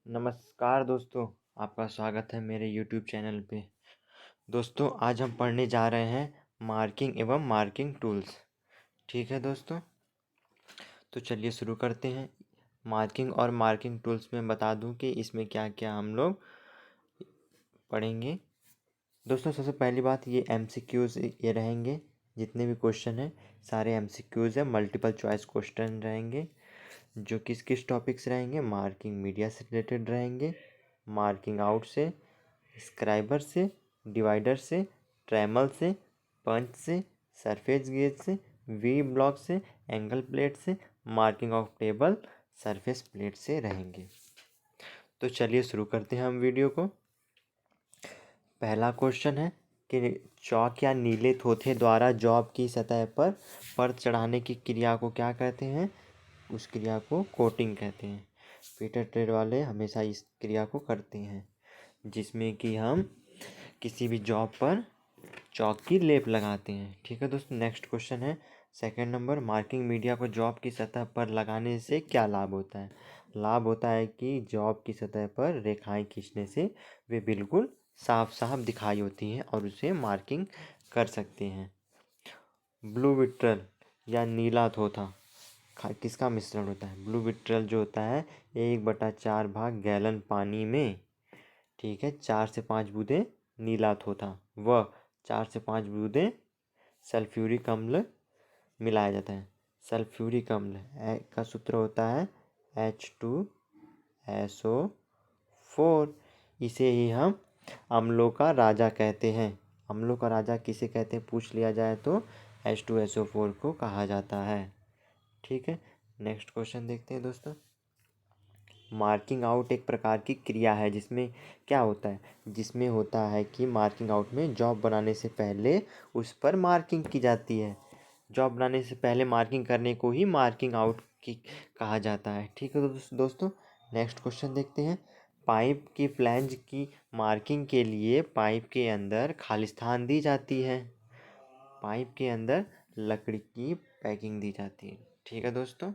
नमस्कार दोस्तों, आपका स्वागत है मेरे यूट्यूब चैनल पे। दोस्तों, आज हम पढ़ने जा रहे हैं मार्किंग एवं मार्किंग टूल्स। ठीक है दोस्तों, तो चलिए शुरू करते हैं। मार्किंग और मार्किंग टूल्स में बता दूं कि इसमें क्या क्या हम लोग पढ़ेंगे। दोस्तों, सबसे पहली बात, ये MCQs ये रहेंगे। जितने भी क्वेश्चन हैं सारे MCQs हैं, मल्टीपल चॉइस क्वेश्चन रहेंगे। जो किस किस टॉपिक से रहेंगे? मार्किंग मीडिया से रिलेटेड रहेंगे, मार्किंग आउट से, स्क्राइबर से, डिवाइडर से, ट्रेमल से, पंच से, सरफेस गेज से, वी ब्लॉक से, एंगल प्लेट से, marking of table, surface plate से रहेंगे। तो चलिए शुरू करते हैं हम वीडियो को। पहला क्वेश्चन है कि चौक या नीले थोथे द्वारा जॉब की सतह पर परत चढ़ाने की क्रिया को क्या कहते हैं? उस क्रिया को कोटिंग कहते हैं। पीटर ट्रेड वाले हमेशा इस क्रिया को करते हैं, जिसमें कि हम किसी भी जॉब पर चौक की लेप लगाते हैं। ठीक है दोस्तों, नेक्स्ट क्वेश्चन है सेकंड नंबर, मार्किंग मीडिया को जॉब की सतह पर लगाने से क्या लाभ होता है? लाभ होता है कि जॉब की सतह पर रेखाएं खींचने से वे बिल्कुल साफ साफ दिखाई होती हैं और उसे मार्किंग कर सकते हैं। ब्लू विट्रल या नीला थोथा किसका मिश्रण होता है? ब्लू विट्रल जो होता है 1/4 भाग गैलन पानी में, ठीक है, 4 से 5 बूंदें नीला थोथा व 4 से 5 बूंदें सल्फ्यूरिक अम्ल मिलाया जाता है। सल्फ्यूरिक अम्ल का सूत्र होता है H2SO4। इसे ही हम अम्लों का राजा कहते हैं। अम्लों का राजा किसे कहते हैं पूछ लिया जाए तो H2SO4 को कहा जाता है। ठीक है, नेक्स्ट क्वेश्चन देखते हैं दोस्तों। मार्किंग आउट एक प्रकार की क्रिया है जिसमें क्या होता है? जिसमें होता है कि मार्किंग आउट में जॉब बनाने से पहले उस पर मार्किंग की जाती है। जॉब बनाने से पहले मार्किंग करने को ही मार्किंग आउट की कहा जाता है। ठीक है दोस्तों, नेक्स्ट क्वेश्चन देखते हैं। पाइप की फ्लैंज की मार्किंग के लिए पाइप के अंदर खालिस्तान दी जाती है। पाइप के अंदर लकड़ी की पैकिंग दी जाती है। ठीक है दोस्तों,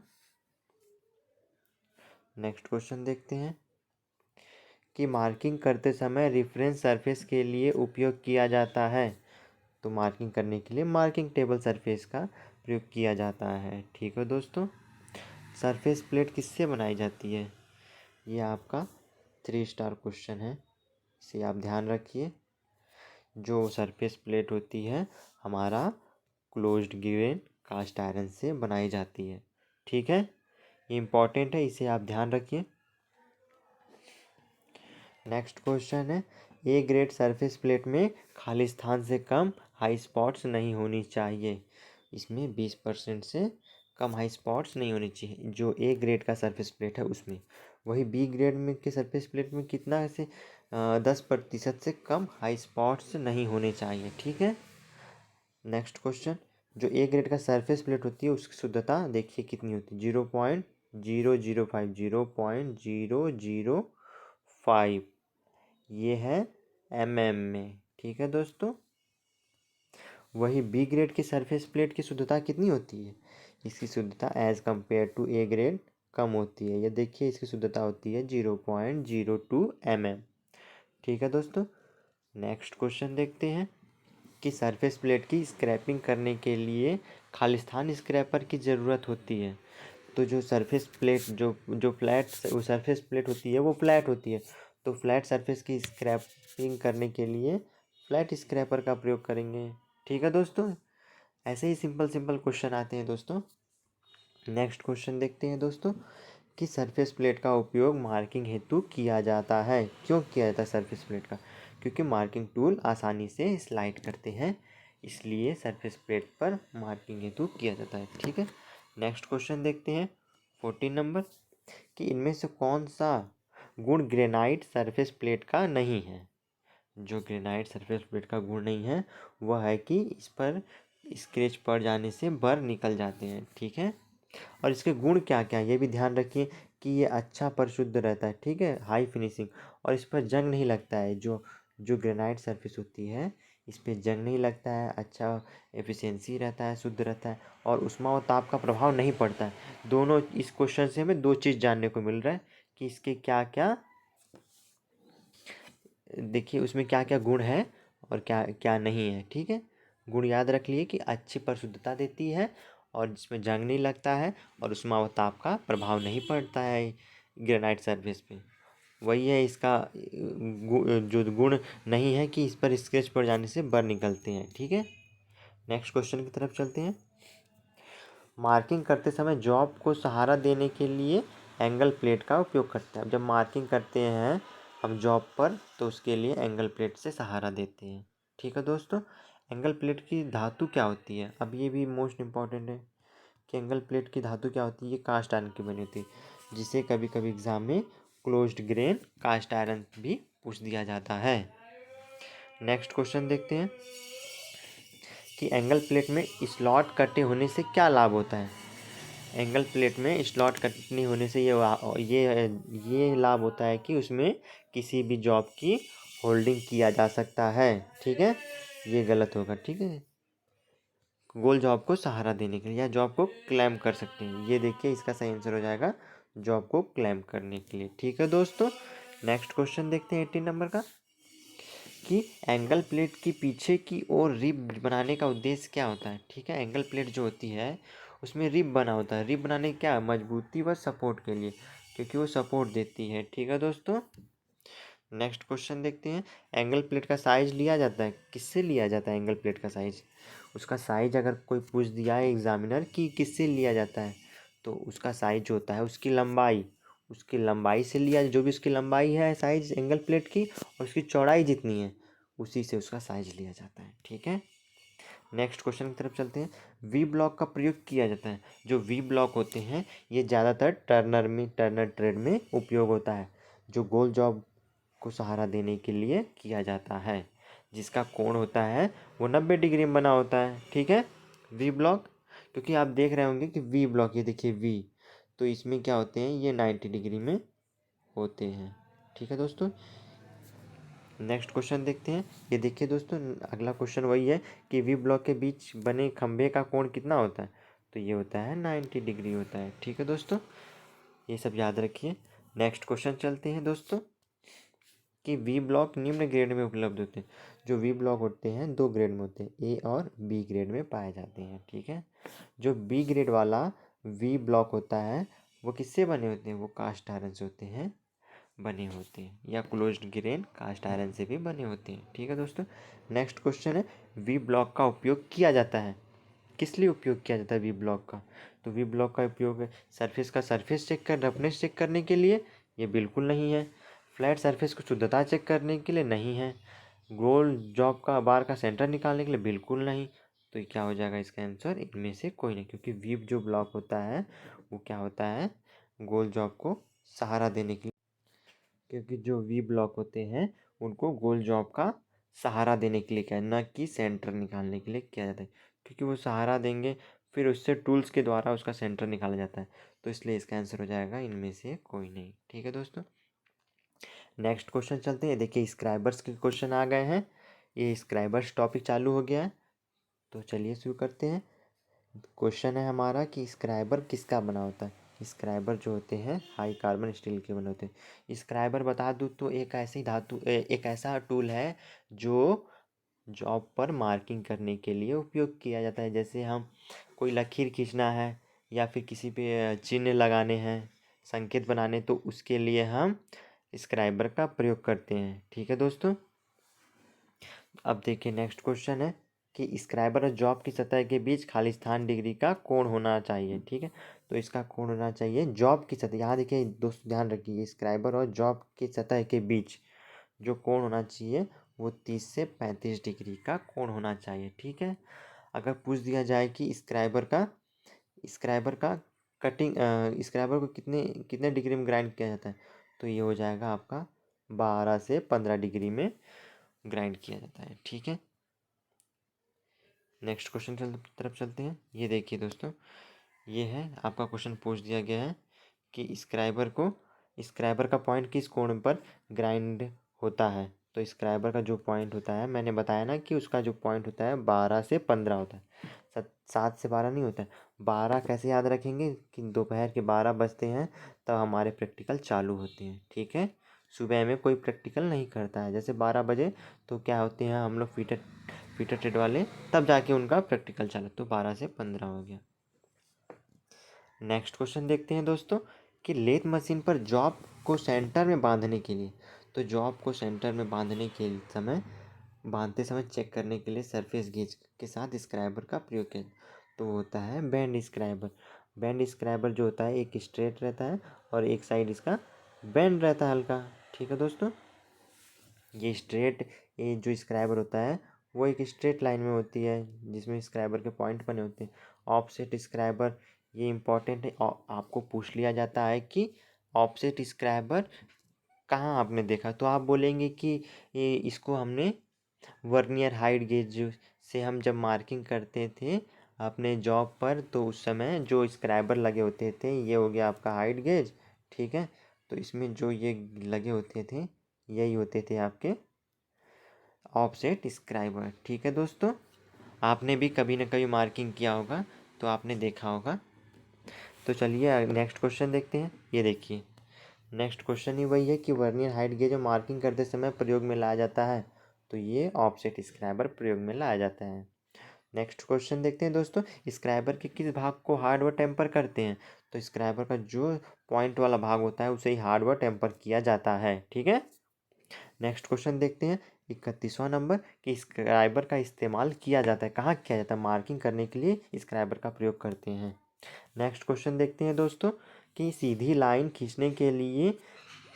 नेक्स्ट क्वेश्चन देखते हैं कि मार्किंग करते समय रेफरेंस सरफेस के लिए उपयोग किया जाता है। तो मार्किंग करने के लिए मार्किंग टेबल सरफेस का प्रयोग किया जाता है। ठीक है दोस्तों, सरफेस प्लेट किससे बनाई जाती है? ये आपका 3 स्टार क्वेश्चन है, इसे आप ध्यान रखिए। जो सरफेस प्लेट होती है हमारा क्लोज्ड गिवेन कास्ट आयरन से बनाई जाती है। ठीक है, ये इम्पॉर्टेंट है, इसे आप ध्यान रखिए। नेक्स्ट क्वेश्चन है, ए ग्रेड सरफेस प्लेट में खाली स्थान से कम हाई स्पॉट्स नहीं होनी चाहिए। इसमें 20% से कम हाई स्पॉट्स नहीं होनी चाहिए जो ए ग्रेड का सरफेस प्लेट है उसमें। वही बी ग्रेड में के सरफेस प्लेट में कितना से 10% से कम हाई स्पॉट्स नहीं होने चाहिए। ठीक है, नेक्स्ट क्वेश्चन, जो ए ग्रेड का सरफेस प्लेट होती है उसकी शुद्धता देखिए कितनी होती है? 0.0050, 0.005, ये है में। ठीक है दोस्तों, वही बी ग्रेड की सरफेस प्लेट की शुद्धता कितनी होती है? इसकी शुद्धता as compare to A grade कम होती है। ये देखिए इसकी शुद्धता होती है 0.02 ठीक है दोस्तों, नेक्स्ट क्वेश्चन देखते हैं कि सरफेस प्लेट की स्क्रैपिंग करने के लिए खालिस्तान स्क्रैपर की ज़रूरत होती है। तो जो सरफेस प्लेट जो फ्लैट सरफेस प्लेट होती है वो फ्लैट होती है। तो फ्लैट सरफेस की स्क्रैपिंग करने के लिए फ्लैट स्क्रैपर का प्रयोग करेंगे। ठीक है दोस्तों, ऐसे ही सिंपल सिंपल क्वेश्चन आते हैं दोस्तों। नेक्स्ट क्वेश्चन देखते हैं दोस्तों कि सरफेस प्लेट का उपयोग मार्किंग हेतु किया जाता है। क्यों किया जाता है सरफेस प्लेट का? क्योंकि मार्किंग टूल आसानी से स्लाइड करते हैं, इसलिए सरफेस प्लेट पर मार्किंग हेतु किया जाता है। ठीक है, नेक्स्ट क्वेश्चन देखते हैं 14 नंबर कि इनमें से कौन सा गुण ग्रेनाइट सरफेस प्लेट का नहीं है? जो ग्रेनाइट सरफेस प्लेट का गुण नहीं है वह है कि इस पर स्क्रैच पड़ जाने से बर निकल जाते हैं। ठीक है, और इसके गुण क्या क्या ये भी ध्यान रखिए कि ये अच्छा परिशुद्ध रहता है। ठीक है, हाई फिनिशिंग, और इस पर जंग नहीं लगता है। जो जो ग्रेनाइट सरफेस होती है इस पर जंग नहीं लगता है, अच्छा एफिशिएंसी रहता है, शुद्ध रहता है, और ऊष्मा और ताप का प्रभाव नहीं पड़ता है। दोनों इस क्वेश्चन से हमें 2 चीज़ जानने को मिल रहा है कि इसके क्या क्या देखिए उसमें क्या क्या गुण है और क्या क्या नहीं है। ठीक है, गुण याद रख लिए कि अच्छी परिशुद्धता देती है और जिसमें जंग नहीं लगता है और उसमें ताप का प्रभाव नहीं पड़ता है ग्रेनाइट सरफेस पे। वही है इसका जो गुण नहीं है कि इस पर स्क्रैच पड़ जाने से बर निकलते हैं। ठीक है, नेक्स्ट क्वेश्चन की तरफ चलते हैं। मार्किंग करते समय जॉब को सहारा देने के लिए एंगल प्लेट का उपयोग करते हैं। जब मार्किंग करते हैं हम जॉब पर तो उसके लिए एंगल प्लेट से सहारा देते हैं। ठीक है दोस्तों, एंगल प्लेट की धातु क्या होती है, अब ये भी मोस्ट इम्पॉर्टेंट है कि एंगल प्लेट की धातु क्या होती है। ये कास्ट आयरन की बनी होती है, जिसे कभी कभी एग्जाम में क्लोज्ड ग्रेन कास्ट आयरन भी पूछ दिया जाता है। नेक्स्ट क्वेश्चन देखते हैं कि एंगल प्लेट में स्लॉट कटे होने से क्या लाभ होता है। एंगल प्लेट में स्लॉट कटनी होने से ये लाभ होता है कि उसमें किसी भी जॉब की होल्डिंग किया जा सकता है। ठीक है, ये गलत होगा। ठीक है, गोल जॉब को सहारा देने के लिए या जॉब को क्लेम कर सकते हैं। ये देखिए इसका सही आंसर हो जाएगा जॉब को क्लेम करने के लिए। ठीक है दोस्तों, नेक्स्ट क्वेश्चन देखते हैं 18 नंबर का कि एंगल प्लेट की पीछे की ओर रिब बनाने का उद्देश्य क्या होता है। ठीक है, एंगल प्लेट जो होती है उसमें रिब बना होता है। रिब बनाने क्या, मजबूती व सपोर्ट के लिए, क्योंकि वो सपोर्ट देती है। ठीक है दोस्तों, नेक्स्ट क्वेश्चन देखते हैं। एंगल प्लेट का साइज लिया जाता है, किससे लिया जाता है एंगल प्लेट का साइज। उसका साइज अगर कोई पूछ दिया है एग्जामिनर कि किससे लिया जाता है, तो उसका साइज जो होता है उसकी लंबाई से लिया, जो भी उसकी लंबाई है साइज एंगल प्लेट की और उसकी चौड़ाई जितनी है उसी से उसका साइज लिया जाता है। ठीक है, नेक्स्ट क्वेश्चन की तरफ चलते हैं। वी ब्लॉक का प्रयोग किया जाता है। जो वी ब्लॉक होते हैं ये ज़्यादातर टर्नर ट्रेड में उपयोग होता है, जो गोल जॉब को सहारा देने के लिए किया जाता है, जिसका कोण होता है वो 90 डिग्री में बना होता है। ठीक है, वी ब्लॉक, क्योंकि आप देख रहे होंगे कि वी ब्लॉक, ये देखिए वी, तो इसमें क्या होते हैं ये 90 डिग्री में होते हैं। ठीक है दोस्तों, नेक्स्ट क्वेश्चन देखते हैं। ये देखिए दोस्तों अगला क्वेश्चन वही है कि वी ब्लॉक के बीच बने खंभे का कोण कितना होता है, तो ये होता है 90 डिग्री होता है। ठीक है दोस्तों, ये सब याद रखिए। नेक्स्ट क्वेश्चन चलते हैं दोस्तों कि वी ब्लॉक निम्न ग्रेड में उपलब्ध होते हैं। जो वी ब्लॉक होते हैं दो ग्रेड में होते हैं, ए और बी ग्रेड में पाए जाते हैं। ठीक है, जो बी ग्रेड वाला वी ब्लॉक होता है वो किससे बने होते हैं, वो कास्ट आयरन से होते हैं बने होते हैं, या क्लोज्ड ग्रेन कास्ट आयरन से भी बने होते हैं। ठीक है दोस्तों, नेक्स्ट क्वेश्चन है वी ब्लॉक का उपयोग किया जाता है, किस लिए उपयोग किया जाता है वी ब्लॉक का। तो वी ब्लॉक का उपयोग सरफेस चेक कर रफनेस चेक करने के लिए, ये बिल्कुल नहीं है। फ्लैट सरफेस को शुद्धता चेक करने के लिए नहीं है। गोल जॉब का बार का सेंटर निकालने के लिए बिल्कुल नहीं। तो ये क्या हो जाएगा इसका आंसर, इनमें से कोई नहीं, क्योंकि वी जो ब्लॉक होता है वो क्या होता है गोल जॉब को सहारा देने के लिए, क्योंकि जो वी ब्लॉक होते हैं उनको गोल जॉब का सहारा देने के लिए क्या है, न कि सेंटर निकालने के लिए किया जाता है, क्योंकि वो सहारा देंगे फिर उससे टूल्स के द्वारा उसका सेंटर निकाला जाता है। तो इसलिए इसका आंसर हो जाएगा इनमें से कोई नहीं। ठीक है दोस्तों, नेक्स्ट क्वेश्चन चलते हैं। देखिए स्क्राइबर्स के क्वेश्चन आ गए हैं, ये स्क्राइबर्स टॉपिक चालू हो गया है, तो चलिए शुरू करते हैं। क्वेश्चन है हमारा कि स्क्राइबर किसका बना होता है। स्क्राइबर जो होते हैं हाई कार्बन स्टील के बने होते हैं। स्क्राइबर बता दूँ तो एक ऐसी एक ऐसा टूल है जो जॉब पर मार्किंग करने के लिए उपयोग किया जाता है। जैसे हम कोई लकीर खींचना है या फिर किसी पे चिन्ह लगाने हैं, संकेत बनाने, तो उसके लिए हम स्क्राइबर का प्रयोग करते हैं। ठीक है दोस्तों, अब देखिए नेक्स्ट क्वेश्चन है कि स्क्राइबर और जॉब की सतह के बीच खाली स्थान डिग्री का कोण होना चाहिए। ठीक है, तो इसका कोण होना चाहिए जॉब की सतह, यहाँ देखिए दोस्तों ध्यान रखिए स्क्राइबर और जॉब की सतह के बीच जो कोण होना चाहिए वो 30 से 35 डिग्री का कोण होना चाहिए। ठीक है, अगर पूछ दिया जाए कि स्क्राइबर का कटिंग स्क्राइबर को कितने कितने डिग्री में ग्राइंड किया जाता है, तो ये हो जाएगा आपका 12 से 15 डिग्री में ग्राइंड किया जाता है। ठीक है, नेक्स्ट क्वेश्चन तरफ चलते हैं। ये देखिए दोस्तों, ये है आपका क्वेश्चन पूछ दिया गया है कि स्क्राइबर का पॉइंट किस कोण पर ग्राइंड होता है। तो स्क्राइबर का जो पॉइंट होता है मैंने बताया ना कि उसका जो पॉइंट होता है 12 से 15 होता है, 7 से 12 नहीं होता है। 12 कैसे याद रखेंगे कि दोपहर के 12 बजते हैं तब हमारे प्रैक्टिकल चालू होते हैं। ठीक है, सुबह में कोई प्रैक्टिकल नहीं करता है। जैसे 12 बजे तो क्या होते हैं हम लोग फीटर ट्रेड वाले, तब जाके उनका प्रैक्टिकल चला, तो 12 से 15 हो गया। नेक्स्ट क्वेश्चन देखते हैं दोस्तों कि लेथ मशीन पर जॉब को सेंटर में बांधने के लिए, तो जॉब को सेंटर में बांधते समय चेक करने के लिए सरफेस गेज के साथ स्क्राइबर का प्रयोग किया, तो होता है बैंड स्क्राइबर। बैंड स्क्राइबर जो होता है एक स्ट्रेट रहता है और एक साइड इसका बैंड रहता है हल्का। ठीक है दोस्तों, ये जो स्क्राइबर होता है वो एक स्ट्रेट लाइन में होती है जिसमें स्क्राइबर के पॉइंट बने होते हैं। ऑफसेट स्क्राइबर, ये इम्पॉर्टेंट है, आपको पूछ लिया जाता है कि ऑफसेट स्क्राइबर कहाँ आपने देखा, तो आप बोलेंगे कि ये इसको हमने वर्नियर हाइट गेज से हम जब मार्किंग करते थे अपने जॉब पर, तो उस समय जो स्क्राइबर लगे होते थे, ये हो गया आपका हाइट गेज। ठीक है, तो इसमें जो ये लगे होते थे यही होते थे आपके ऑफसेट स्क्राइबर। ठीक है दोस्तों, आपने भी कभी ना कभी मार्किंग किया होगा तो आपने देखा होगा। तो चलिए नेक्स्ट क्वेश्चन देखते हैं। ये देखिए नेक्स्ट क्वेश्चन ही वही है कि वर्नियर हाइट गेज मार्किंग करते समय प्रयोग में लाया जाता है, तो ये ऑफसेट स्क्राइबर प्रयोग में लाया जाता है। नेक्स्ट क्वेश्चन देखते हैं दोस्तों, स्क्राइबर के किस भाग को हार्ड व टेम्पर करते हैं, तो स्क्राइबर का जो पॉइंट वाला भाग होता है उसे ही हार्ड व टेम्पर किया जाता है। ठीक है, नेक्स्ट क्वेश्चन देखते हैं 31वां नंबर कि स्क्राइबर का इस्तेमाल किया जाता है, कहाँ किया जाता है, मार्किंग करने के लिए स्क्राइबर का प्रयोग करते हैं। नेक्स्ट क्वेश्चन देखते हैं दोस्तों कि सीधी लाइन खींचने के लिए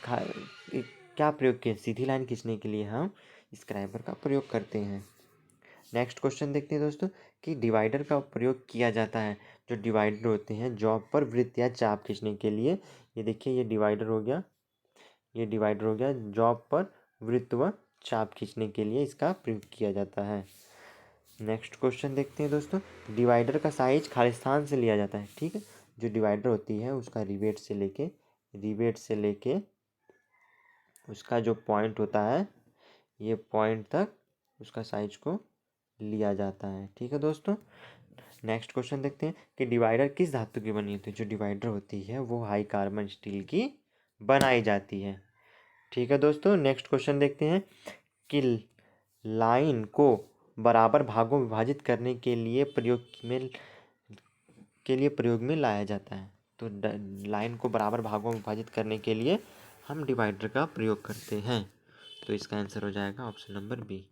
क्या प्रयोग किया, सीधी लाइन खींचने के लिए हम स्क्राइबर का प्रयोग करते हैं। नेक्स्ट क्वेश्चन देखते हैं दोस्तों कि डिवाइडर का प्रयोग किया जाता है, जो डिवाइडर होते हैं जॉब पर वृत्त या चाप खींचने के लिए। ये देखिए ये डिवाइडर हो गया, ये डिवाइडर हो गया, जॉब पर वृत्त व चाप खींचने के लिए इसका प्रयोग किया जाता है। नेक्स्ट क्वेश्चन देखते हैं दोस्तों, डिवाइडर का साइज खालिस्तान से लिया जाता है। ठीक है, जो डिवाइडर होती है उसका रिवेट से लेके उसका जो पॉइंट होता है ये पॉइंट तक उसका साइज को लिया जाता है। ठीक है दोस्तों, नेक्स्ट क्वेश्चन देखते हैं कि डिवाइडर किस धातु की बनी होती है, जो डिवाइडर होती है वो हाई कार्बन स्टील की बनाई जाती है। ठीक है दोस्तों, नेक्स्ट क्वेश्चन देखते हैं कि लाइन को बराबर भागों में विभाजित करने के लिए प्रयोग में लाया जाता है, तो लाइन को बराबर भागों में विभाजित करने के लिए हम डिवाइडर का प्रयोग करते हैं, तो इसका आंसर हो जाएगा option number B.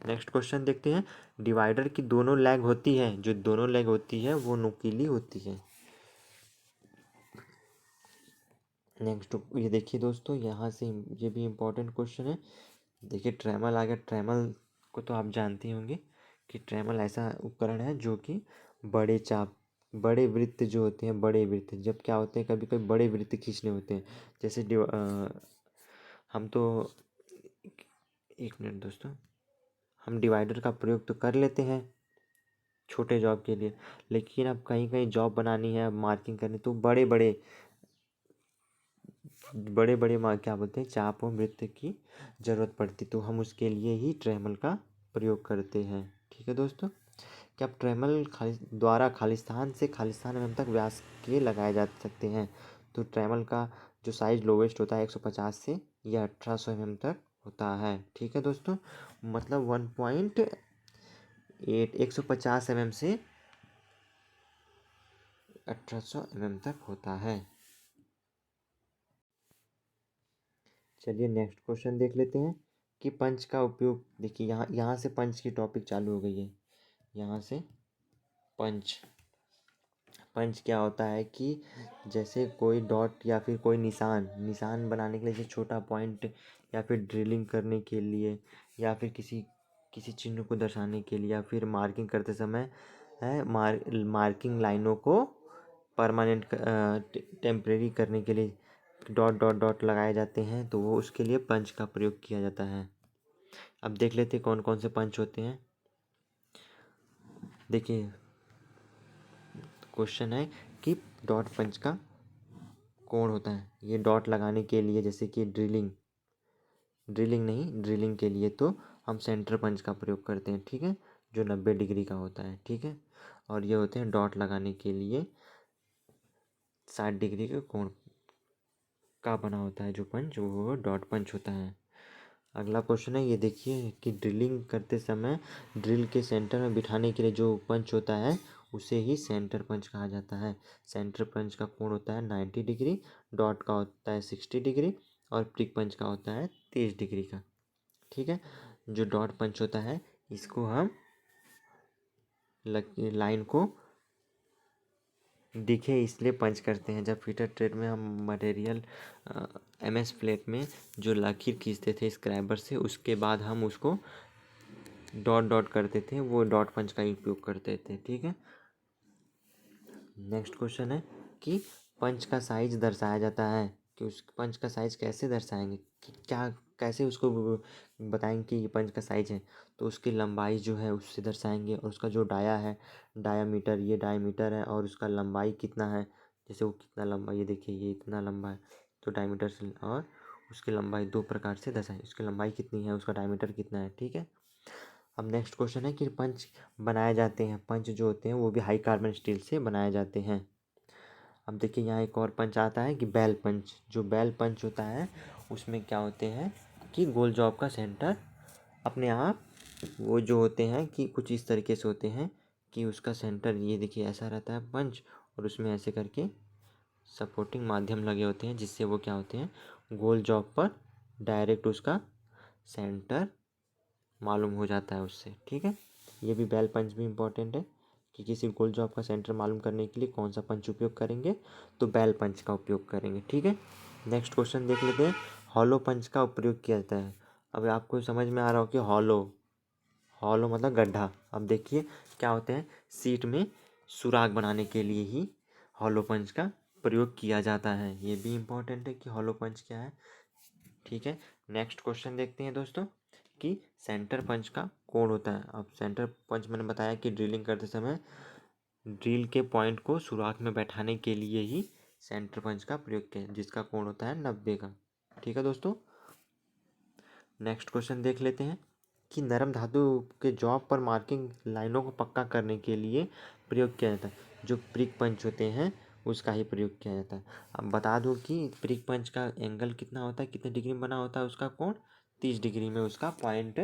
Next question देखते हैं, डिवाइडर की दोनों लेग होती है, जो दोनों लेग होती है वो नुकीली होती है। नेक्स्ट ये देखिए दोस्तों, यहाँ से ये भी इम्पोर्टेंट क्वेश्चन है। देखिए ट्रेमल आ गया, ट्रेमल को तो आप जानते होंगे कि ट्रेमल ऐसा उपकरण है जो कि बड़े वृत्त जो होते हैं, बड़े वृत्त जब क्या होते हैं कभी कभी बड़े वृत्त खींचने होते हैं, जैसे हम तो एक मिनट दोस्तों, हम डिवाइडर का प्रयोग तो कर लेते हैं छोटे जॉब के लिए, लेकिन अब कहीं कहीं जॉब बनानी है, मार्किंग करनी, तो बड़े बड़े क्या बोलते हैं चाप और वृत्त की ज़रूरत पड़ती, तो हम उसके लिए ही ट्रेमल का प्रयोग करते हैं। ठीक है दोस्तों, क्या ट्रेमल द्वारा खालिस्तान से खालिस्तान एम तक व्यास के लगाए जा सकते हैं, तो ट्रेमल का जो साइज लोवेस्ट होता है 150 से या 1800 mm तक होता है। ठीक है दोस्तों, मतलब 150 mm से 1800 mm तक होता है। चलिए नेक्स्ट क्वेश्चन देख लेते हैं कि पंच का उपयोग, देखिए यहाँ से पंच की टॉपिक चालू हो गई है। यहाँ से पंच पंच क्या होता है कि जैसे कोई डॉट या फिर कोई निशान बनाने के लिए, जैसे छोटा पॉइंट या फिर ड्रिलिंग करने के लिए या फिर किसी चिन्ह को दर्शाने के लिए या फिर मार्किंग करते समय है मार्किंग लाइनों को परमानेंट टेम्परेरी करने के लिए डॉट डॉट डॉट लगाए जाते हैं, तो वो उसके लिए पंच का प्रयोग किया जाता है। अब देख लेते हैं कौन कौन से पंच होते हैं। देखिए क्वेश्चन है कि डॉट पंच का कौन होता है, ये डॉट लगाने के लिए, जैसे कि ड्रिलिंग के लिए तो हम सेंटर पंच का प्रयोग करते हैं। ठीक है, जो 90 डिग्री का होता है। ठीक है, और ये होते हैं डॉट लगाने के लिए 60 डिग्री के कोण का बना होता है जो पंच, वो डॉट पंच होता है। अगला क्वेश्चन है, ये देखिए कि ड्रिलिंग करते समय ड्रिल के सेंटर में बिठाने के लिए जो पंच होता है उसे ही सेंटर पंच कहा जाता है। सेंटर पंच का कोण होता है 90 डिग्री, डॉट का होता है 60 डिग्री और प्रिक पंच का होता है 30 डिग्री का। ठीक है, जो डॉट पंच होता है इसको हम लाइन को दिखे इसलिए पंच करते हैं। जब फीटर ट्रेड में हम मटेरियल एमएस प्लेट में जो लकीर खींचते थे स्क्रैबर से, उसके बाद हम उसको डॉट डॉट करते थे, वो डॉट पंच का उपयोग करते थे। ठीक है, नेक्स्ट क्वेश्चन है कि पंच का साइज दर्शाया जाता है, कि उस पंच का साइज कैसे दर्शाएंगे, कि क्या कैसे उसको बताएंगे कि ये पंच का साइज है। तो उसकी लंबाई जो है उससे दर्शाएंगे, और उसका जो डाया है, डायामीटर, ये डायमीटर है, और उसका लंबाई कितना है, जैसे वो कितना लंबा, ये देखिए ये इतना लंबा है तो डायमीटर से, और उसकी लंबाई दो प्रकार से दर्शाएं, उसकी लंबाई कितनी है, उसका डायमीटर कितना है। ठीक है, अब नेक्स्ट क्वेश्चन है कि पंच बनाए जाते हैं, पंच जो होते हैं वो भी हाई कार्बन स्टील से बनाए जाते हैं। अब देखिए यहाँ एक और पंच आता है कि बैल पंच। जो बैल पंच होता है उसमें क्या होते हैं कि गोल जॉब का सेंटर अपने आप, वो जो होते हैं कि कुछ इस तरीके से होते हैं कि उसका सेंटर, ये देखिए ऐसा रहता है पंच, और उसमें ऐसे करके सपोर्टिंग माध्यम लगे होते हैं, जिससे वो क्या होते हैं, गोल जॉब पर डायरेक्ट उसका सेंटर मालूम हो जाता है उससे। ठीक है, ये भी बैल पंच भी इम्पोर्टेंट है कि किसी गोल जॉब का सेंटर मालूम करने के लिए कौन सा पंच उपयोग करेंगे, तो बैल पंच का उपयोग करेंगे। ठीक है, नेक्स्ट क्वेश्चन देख लेते हैं, हॉलो पंच का उपयोग किया जाता है। अब आपको समझ में आ रहा हो कि हॉलो, हॉलो मतलब गड्ढा। अब देखिए क्या होते हैं, सीट में सुराग बनाने के लिए ही हॉलो पंच का प्रयोग किया जाता है। ये भी इम्पोर्टेंट है कि हॉलो पंच क्या है। ठीक है, नेक्स्ट क्वेश्चन देखते हैं दोस्तों कि सेंटर पंच का कोण होता है। अब सेंटर पंच मैंने बताया कि ड्रिलिंग करते समय ड्रिल के पॉइंट को सुराख में बैठाने के लिए ही सेंटर पंच का प्रयोग किया, जिसका कोण होता है 90 का। ठीक है दोस्तों, नेक्स्ट क्वेश्चन देख लेते हैं कि नरम धातु के जॉब पर मार्किंग लाइनों को पक्का करने के लिए प्रयोग किया जाता है। जो प्रिक पंच होते हैं उसका ही प्रयोग किया जाता है। अब बता दूं कि प्रिक पंच का एंगल कितना होता है, कितने डिग्री में बना होता है उसका कोण, 30 डिग्री में उसका पॉइंट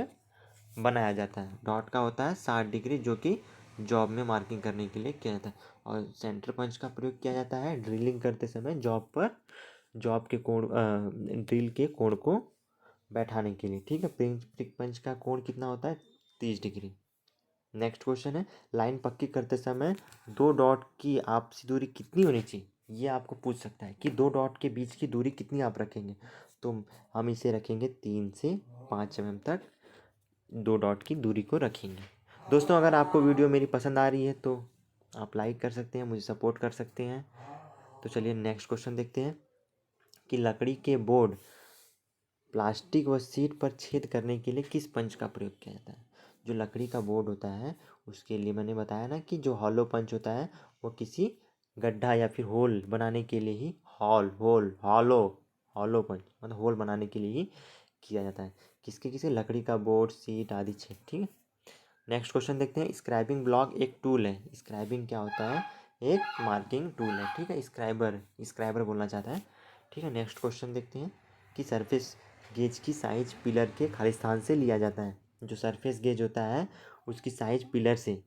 बनाया जाता है। डॉट का होता है 60 डिग्री, जो कि जॉब में मार्किंग करने के लिए किया जाता है। और सेंटर पंच का प्रयोग किया जाता है ड्रिलिंग करते समय जॉब पर, जॉब के कोण, ड्रिल के कोण को बैठाने के लिए। ठीक है, प्रिक पंच का कोण कितना होता है, 30 डिग्री। नेक्स्ट क्वेश्चन है, लाइन पक्की करते समय दो डॉट की आपसी दूरी कितनी होनी चाहिए। ये आपको पूछ सकता है कि दो डॉट के बीच की दूरी कितनी आप रखेंगे, तो हम इसे रखेंगे 3 से 5 mm तक दो डॉट की दूरी को रखेंगे। दोस्तों अगर आपको वीडियो मेरी पसंद आ रही है तो आप लाइक कर सकते हैं, मुझे सपोर्ट कर सकते हैं। तो चलिए नेक्स्ट क्वेश्चन देखते हैं कि लकड़ी के बोर्ड, प्लास्टिक व सीट पर छेद करने के लिए किस पंच का प्रयोग किया जाता है। जो लकड़ी का बोर्ड होता है उसके लिए मैंने बताया ना कि जो हॉलो पंच होता है वो किसी गड्ढा या फिर होल बनाने के लिए ही, हॉलो हॉलो पंच मतलब होल बनाने के लिए ही किया जाता है। किसके किसी लकड़ी का बोर्ड, सीट आदि छेद। ठीक है, नेक्स्ट क्वेश्चन देखते हैं, स्क्राइबिंग ब्लॉक एक टूल है। स्क्राइबिंग क्या होता है, एक मार्किंग टूल है। ठीक है, स्क्राइबर बोलना चाहता है। ठीक है, नेक्स्ट क्वेश्चन देखते हैं कि सरफेस गेज की साइज पिलर के खाली स्थान से लिया जाता है। जो सरफेस गेज होता है उसकी साइज पिलर से,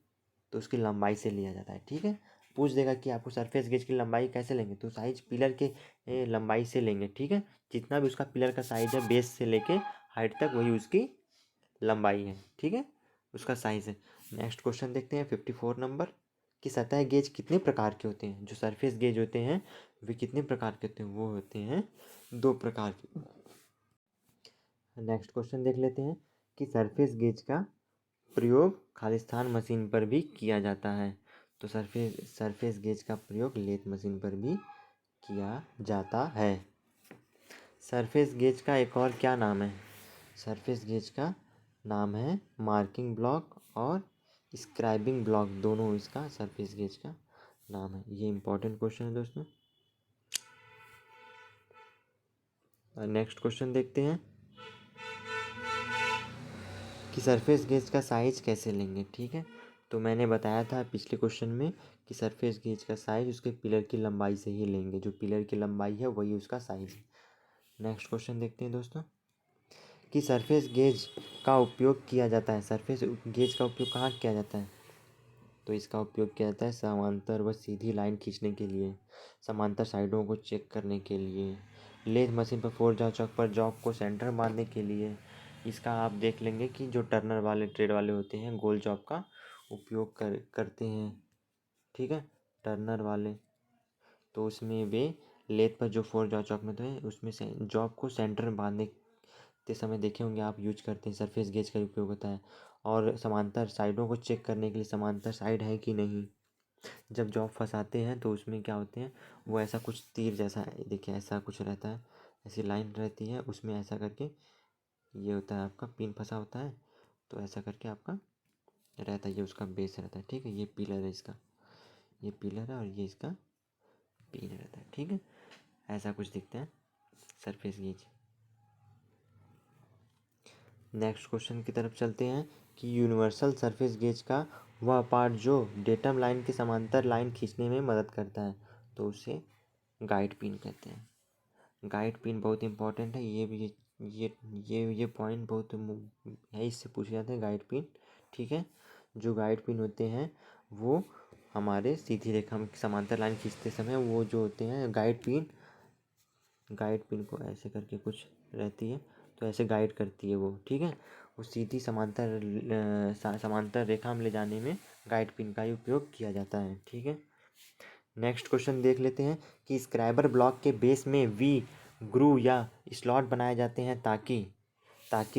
तो उसकी लंबाई से लिया जाता है। ठीक है, पूछ देगा कि आपको सरफेस गेज की लंबाई कैसे लेंगे, तो साइज पिलर के लंबाई से लेंगे। ठीक है, जितना भी उसका पिलर का साइज है बेस से लेके हाइट तक, वही उसकी लंबाई है। ठीक है, उसका साइज है। नेक्स्ट क्वेश्चन देखते हैं 54 नंबर कि सतह गेज कितने प्रकार के होते हैं। जो सरफेस गेज होते हैं वे कितने प्रकार के होते हैं, वो होते हैं 2 प्रकार के। नेक्स्ट क्वेश्चन देख लेते हैं कि सरफेस गेज का प्रयोग खालिस्तान मशीन पर भी किया जाता है। तो सरफेस गेज का प्रयोग लेथ मशीन पर भी किया जाता है। सरफेस गेज का एक और क्या नाम है, सरफेस गेज का नाम है मार्किंग ब्लॉक और स्क्राइबिंग ब्लॉक, दोनों इसका सरफेस गेज का नाम है। ये इंपॉर्टेंट क्वेश्चन है दोस्तों। नेक्स्ट क्वेश्चन देखते हैं कि सरफेस गेज का साइज कैसे लेंगे। ठीक है, तो मैंने बताया था पिछले क्वेश्चन में कि सरफेस गेज का साइज उसके पिलर की लंबाई से ही लेंगे। जो पिलर की लंबाई है वही उसका साइज है। नेक्स्ट क्वेश्चन देखते हैं दोस्तों कि सरफेस गेज का उपयोग किया जाता है। सरफेस गेज का उपयोग कहाँ किया जाता है? तो इसका उपयोग किया जाता है समांतर व सीधी लाइन खींचने के लिए, समांतर साइडों को चेक करने के लिए, लेथ मशीन पर फोर जांच चौक पर जॉब को सेंटर में बांधने के लिए। इसका आप देख लेंगे कि जो टर्नर वाले ट्रेड वाले होते हैं गोल जॉब का उपयोग करते हैं, ठीक है, टर्नर वाले। तो उसमें वे लेथ पर जो फोर जांच चौक में तो है उसमें से जॉब को सेंटर में बांधने के समय देखे होंगे आप यूज करते हैं, सरफेस गेज का उपयोग होता है। और समांतर साइडों को चेक करने के लिए समांतर साइड है कि नहीं। जब जॉब फंसाते हैं तो उसमें क्या होते हैं, वो ऐसा कुछ तीर जैसा देखिए ऐसा कुछ रहता है, ऐसी लाइन रहती है, उसमें ऐसा करके ये होता है आपका पिन फंसा होता है। तो ऐसा करके आपका रहता है, ये उसका बेस रहता है, ठीक है। ये पिलर है इसका, ये पिलर है और ये इसका पिन रहता है, ठीक है। ऐसा कुछ दिखता है सरफेस गेज। नेक्स्ट क्वेश्चन की तरफ चलते हैं कि यूनिवर्सल सरफेस गेज का वह पार्ट जो डेटम लाइन के समांतर लाइन खींचने में मदद करता है, तो उसे गाइड पिन कहते हैं। गाइड पिन बहुत इंपॉर्टेंट है, ये भी ये पॉइंट बहुत है, इससे पूछे जाते हैं गाइड पिन, ठीक है। जो गाइड पिन होते हैं वो हमारे सीधी रेखा में समांतर लाइन खींचते समय वो जो होते हैं गाइड पिन को ऐसे करके कुछ रहती है, तो ऐसे गाइड करती है वो, ठीक है। वो सीधी समांतर रेखा में ले जाने में गाइड पिन का ही उपयोग किया जाता है, ठीक है। नेक्स्ट क्वेश्चन देख लेते हैं कि स्क्राइबर ब्लॉक के बेस में वी ग्रू या स्लॉट बनाए जाते हैं ताकि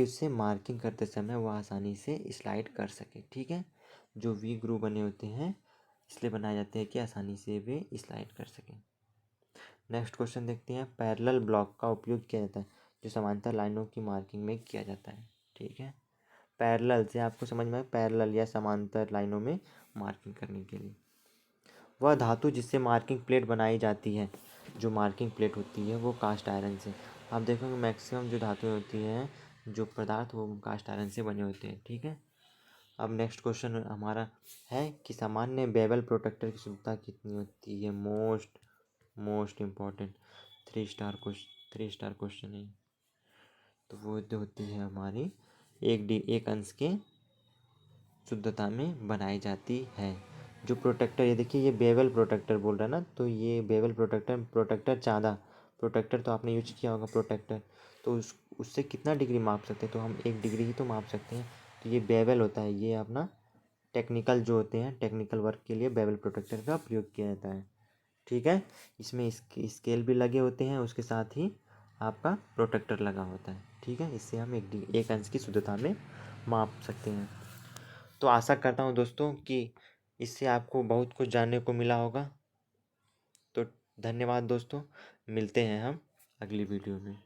उससे मार्किंग करते समय वो आसानी से स्लाइड कर सके, ठीक है। जो वी ग्रू बने होते हैं इसलिए बनाए जाते हैं कि आसानी से वे स्लाइड कर सकें। नेक्स्ट क्वेश्चन देखते हैं पैरेलल ब्लॉक का उपयोग किया जाता है जो समांतर लाइनों की मार्किंग में किया जाता है, ठीक है। पैरेलल से आपको समझ में आए, पैरेलल या समांतर लाइनों में मार्किंग करने के लिए। वह धातु जिससे मार्किंग प्लेट बनाई जाती है, जो मार्किंग प्लेट होती है वो कास्ट आयरन से। आप देखोगे मैक्सिमम जो धातुएं होती हैं, जो पदार्थ वो कास्ट आयरन से बने होते हैं, ठीक है। अब नेक्स्ट क्वेश्चन हमारा है कि सामान्य बेवल प्रोटेक्टर की शुद्धता कितनी होती है। मोस्ट इम्पॉर्टेंट 3 स्टार क्वेश्चन है। तो वो जो होती है हमारी 1 अंश के शुद्धता में बनाई जाती है। जो प्रोटेक्टर, ये देखिए ये बेवल प्रोटेक्टर बोल रहा है ना, तो ये बेवल प्रोटेक्टर चाँदा प्रोटेक्टर तो आपने यूज किया होगा प्रोटेक्टर, तो उससे कितना डिग्री माप सकते हैं, तो हम 1 डिग्री ही तो माप सकते हैं। तो ये बेवल होता है, ये अपना टेक्निकल जो होते हैं टेक्निकल वर्क के लिए बेवल प्रोटेक्टर का प्रयोग किया जाता है, ठीक है। इसमें स्केल भी लगे होते हैं, उसके साथ ही आपका प्रोटेक्टर लगा होता है, ठीक है। इससे हम 1 अंश की शुद्धता में माप सकते हैं। तो आशा करता हूँ दोस्तों कि इससे आपको बहुत कुछ जानने को मिला होगा। तो धन्यवाद दोस्तों, मिलते हैं हम अगली वीडियो में।